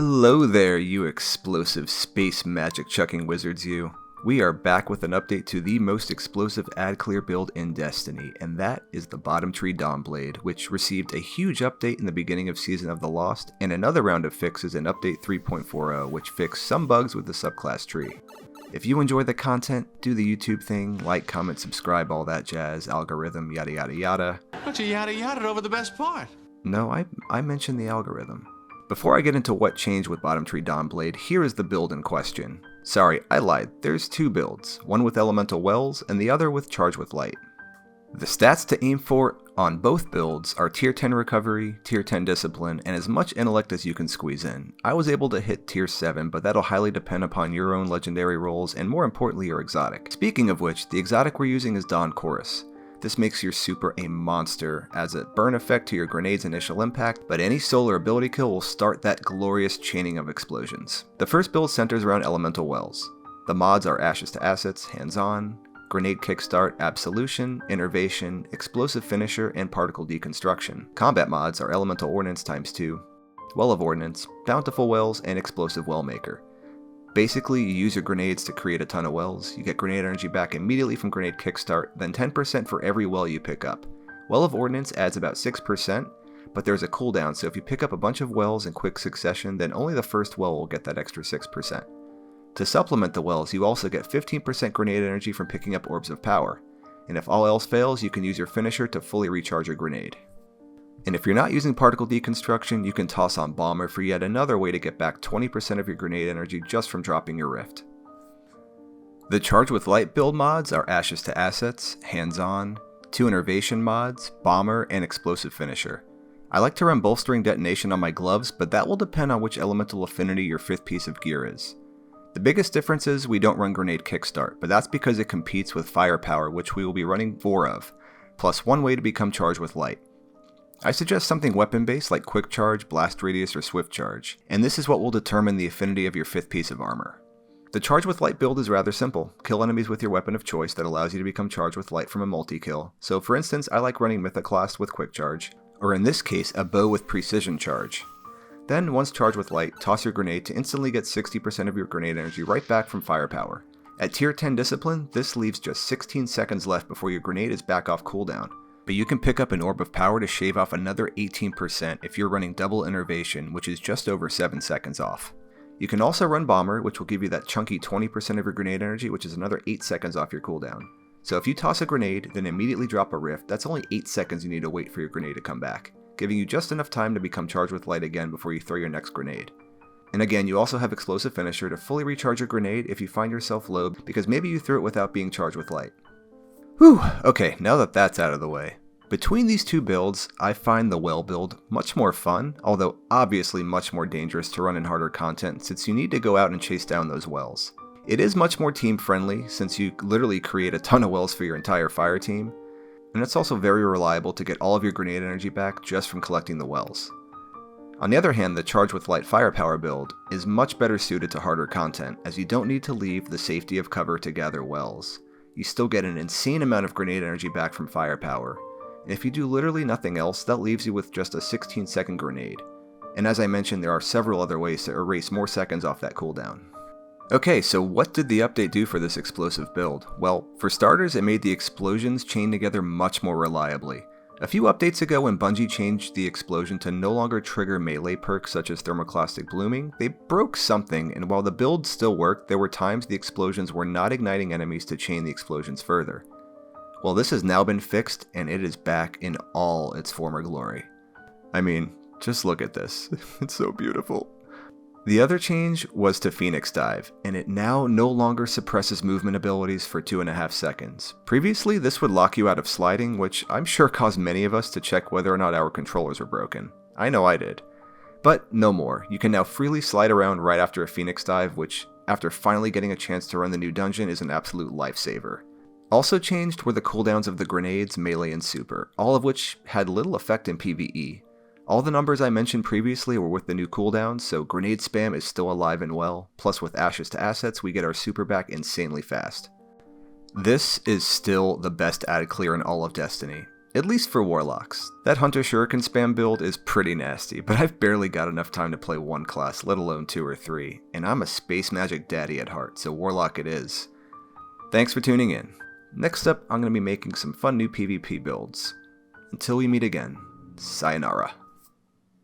Hello there, you explosive space magic chucking wizards you. We are back with an update to the most explosive ad clear build in Destiny, and that is the bottom Tree Dawnblade, which received a huge update in the beginning of Season of the Lost, and another round of fixes in Update 3.40, which fixed some bugs with the subclass tree. If you enjoy the content, do the YouTube thing, like, comment, subscribe, all that jazz, algorithm, yada yada yada. Don't you yada yada over the best part? No, I mentioned the algorithm. Before I get into what changed with bottom Tree Dawnblade, here is the build in question. Sorry, I lied, there's two builds, one with Elemental Wells and the other with Charge with Light. The stats to aim for on both builds are Tier 10 Recovery, Tier 10 Discipline, and as much Intellect as you can squeeze in. I was able to hit Tier 7, but that'll highly depend upon your own legendary rolls and more importantly your exotic. Speaking of which, the exotic we're using is Dawn Chorus. This makes your super a monster, as a burn effect to your grenade's initial impact, but any solar ability kill will start that glorious chaining of explosions. The first build centers around Elemental Wells. The mods are Ashes to Assets, Hands-On, Grenade Kickstart, Absolution, Innervation, Explosive Finisher, and Particle Deconstruction. Combat mods are Elemental Ordnance x2, Well of Ordnance, Bountiful Wells, and Explosive Well Maker. Basically, you use your grenades to create a ton of wells, you get grenade energy back immediately from Grenade Kickstart, then 10% for every well you pick up. Well of Ordnance adds about 6%, but there's a cooldown, so if you pick up a bunch of wells in quick succession, then only the first well will get that extra 6%. To supplement the wells, you also get 15% grenade energy from picking up Orbs of Power, and if all else fails, you can use your finisher to fully recharge your grenade. And if you're not using Particle Deconstruction, you can toss on Bomber for yet another way to get back 20% of your grenade energy just from dropping your Rift. The Charge with Light build mods are Ashes to Assets, Hands-On, 2 Innervation mods, Bomber, and Explosive Finisher. I like to run Bolstering Detonation on my gloves, but that will depend on which elemental affinity your 5th piece of gear is. The biggest difference is we don't run Grenade Kickstart, but that's because it competes with Firepower, which we will be running 4 of, plus 1 way to become Charged with Light. I suggest something weapon-based like Quick Charge, Blast Radius, or Swift Charge, and this is what will determine the affinity of your 5th piece of armor. The Charge with Light build is rather simple. Kill enemies with your weapon of choice that allows you to become Charged with Light from a multi-kill. So for instance, I like running Mythoclast with Quick Charge, or in this case, a bow with Precision Charge. Then, once Charged with Light, toss your grenade to instantly get 60% of your grenade energy right back from Firepower. At Tier 10 Discipline, this leaves just 16 seconds left before your grenade is back off cooldown. But you can pick up an Orb of Power to shave off another 18% if you're running double Innervation, which is just over 7 seconds off. You can also run Bomber, which will give you that chunky 20% of your grenade energy, which is another 8 seconds off your cooldown. So if you toss a grenade, then immediately drop a Rift, that's only 8 seconds you need to wait for your grenade to come back, giving you just enough time to become Charged with Light again before you throw your next grenade. And again, you also have Explosive Finisher to fully recharge your grenade if you find yourself low, because maybe you threw it without being Charged with Light. Whew, okay, now that that's out of the way. Between these two builds, I find the Well build much more fun, although obviously much more dangerous to run in harder content since you need to go out and chase down those wells. It is much more team friendly since you literally create a ton of wells for your entire fire team, and it's also very reliable to get all of your grenade energy back just from collecting the wells. On the other hand, the Charge with Light Firepower build is much better suited to harder content as you don't need to leave the safety of cover to gather wells. You still get an insane amount of grenade energy back from Firepower. And if you do literally nothing else, that leaves you with just a 16-second grenade. And as I mentioned, there are several other ways to erase more seconds off that cooldown. Okay, so what did the update do for this explosive build? Well, for starters, it made the explosions chain together much more reliably. A few updates ago when Bungie changed the explosion to no longer trigger melee perks such as Thermoclastic Blooming, they broke something, and while the build still worked, there were times the explosions were not igniting enemies to chain the explosions further. Well, this has now been fixed, and it is back in all its former glory. I mean, just look at this. It's so beautiful. The other change was to Phoenix Dive, and it now no longer suppresses movement abilities for 2.5 seconds. Previously, this would lock you out of sliding, which I'm sure caused many of us to check whether or not our controllers were broken. I know I did. But no more. You can now freely slide around right after a Phoenix Dive, which, after finally getting a chance to run the new dungeon, is an absolute lifesaver. Also changed were the cooldowns of the grenades, melee, and super, all of which had little effect in PvE. All the numbers I mentioned previously were with the new cooldowns, so grenade spam is still alive and well, plus with Ashes to Assets we get our super back insanely fast. This is still the best ad clear in all of Destiny. at least for warlocks. That Hunter Shuriken spam build is pretty nasty, but I've barely got enough time to play one class, let alone 2 or 3, and I'm a space magic daddy at heart, so warlock it is. Thanks for tuning in. Next up, I'm going to be making some fun new PvP builds. Until we meet again, sayonara.